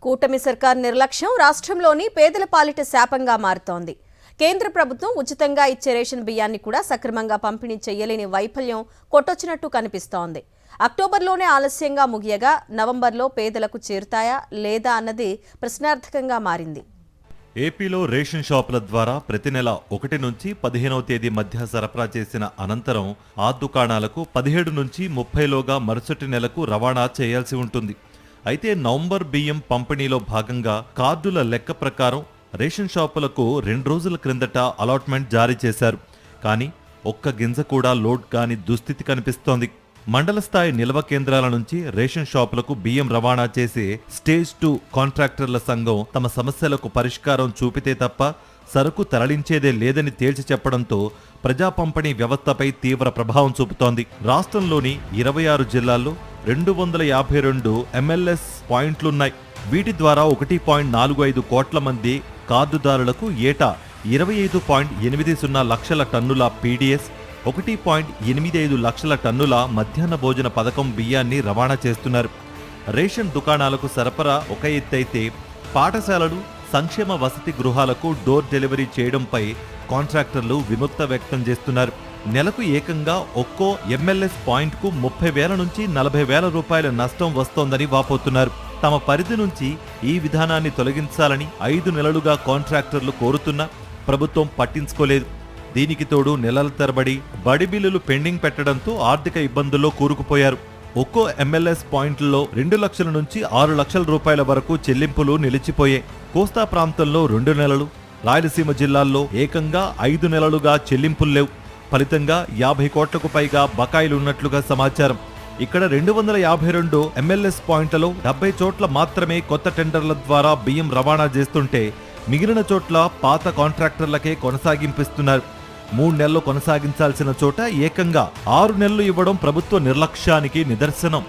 కూటమి సర్కార్ నిర్లక్ష్యం రాష్ట్రంలోని పేదల పాలిట శాపంగా మారుతోంది. కేంద్ర ప్రభుత్వం ఉచితంగా ఇచ్చే రేషన్ బియ్యాన్ని కూడా సక్రమంగా పంపిణీ చేయలేని వైఫల్యం కొట్టొచ్చినట్టు కనిపిస్తోంది. అక్టోబర్లోనే ఆలస్యంగా ముగియగా నవంబర్లో పేదలకు చేరుతాయా లేదా అన్నది ప్రశ్నార్థకంగా మారింది. ఏపీలో రేషన్ షాపుల ద్వారా ప్రతి నెల 1 నుంచి 15వ తేదీ మధ్య సరఫరా చేసిన అనంతరం ఆ దుకాణాలకు 17 నుంచి 30లోగా మరుసటి నెలకు రవాణా చేయాల్సి ఉంటుంది. అయితే నవంబర్ బియ్యం పంపిణీలో భాగంగా కార్డుల లెక్క ప్రకారం రేషన్ షాపులకు 2 రోజుల క్రిందట అలాట్మెంట్ జారీ చేశారు. కానీ ఒక్క గింజ కూడా లోడ్ కాని దుస్థితి కనిపిస్తోంది. మండల స్థాయి నిల్వ కేంద్రాల నుంచి రేషన్ షాపులకు బియ్యం రవాణా చేసే స్టేజ్ 2 కాంట్రాక్టర్ల సంఘం తమ సమస్యలకు పరిష్కారం చూపితే తప్ప సరుకు తరలించేదే లేదని తేల్చి చెప్పడంతో ప్రజా పంపిణీ వ్యవస్థపై తీవ్ర ప్రభావం చూపుతోంది. రాష్ట్రంలోని 26 జిల్లాల్లో 252 ఎంఎల్ఎస్ పాయింట్లున్నాయి. వీటి ద్వారా 1.45 కోట్ల మంది కార్డుదారులకు ఏటా 25.80 లక్షల టన్నుల పీడీఎస్, 1.85 లక్షల టన్నుల మధ్యాహ్న భోజన పథకం బియ్యాన్ని రవాణా చేస్తున్నారు. రేషన్ దుకాణాలకు సరఫరా ఒక ఎత్తైతే పాఠశాలలు, సంక్షేమ వసతి గృహాలకు డోర్ డెలివరీ చేయడంపై కాంట్రాక్టర్లు విముక్త వ్యక్తం చేస్తున్నారు. నెలకు ఏకంగా ఒక్కో ఎంఎల్ఎస్ పాయింట్కు 30,000 నుంచి 40,000 రూపాయల నష్టం వస్తోందని వాపోతున్నారు. తమ పరిధి నుంచి ఈ విధానాన్ని తొలగించాలని 5 నెలలుగా కాంట్రాక్టర్లు కోరుతున్నా ప్రభుత్వం పట్టించుకోలేదు. దీనికి తోడు నెలల తరబడి బడి బిల్లులు పెండింగ్ పెట్టడంతో ఆర్థిక ఇబ్బందుల్లో కూరుకుపోయారు. ఒక్కో ఎంఎల్ఎస్ పాయింట్లలో 2 లక్షల నుంచి 6 లక్షల రూపాయల వరకు చెల్లింపులు నిలిచిపోయాయి. కోస్తా ప్రాంతంలో 2 నెలలు, రాయలసీమ జిల్లాల్లో ఏకంగా 5 నెలలుగా చెల్లింపులు లేవు. ఫలితంగా 50 కోట్లకు పైగా బకాయిలున్నట్లుగా సమాచారం. ఇక్కడ 252 ఎంఎల్ఎస్ పాయింట్లలో 70 చోట్ల మాత్రమే కొత్త టెండర్ల ద్వారా బియ్యం రవాణా చేస్తుంటే మిగిలిన చోట్ల పాత కాంట్రాక్టర్లకే కొనసాగింపిస్తున్నారు. 3 నెలలు కొనసాగించాల్సిన చోట ఏకంగా 6 నెలలు ఇవ్వడం ప్రభుత్వ నిర్లక్ష్యానికి నిదర్శనం.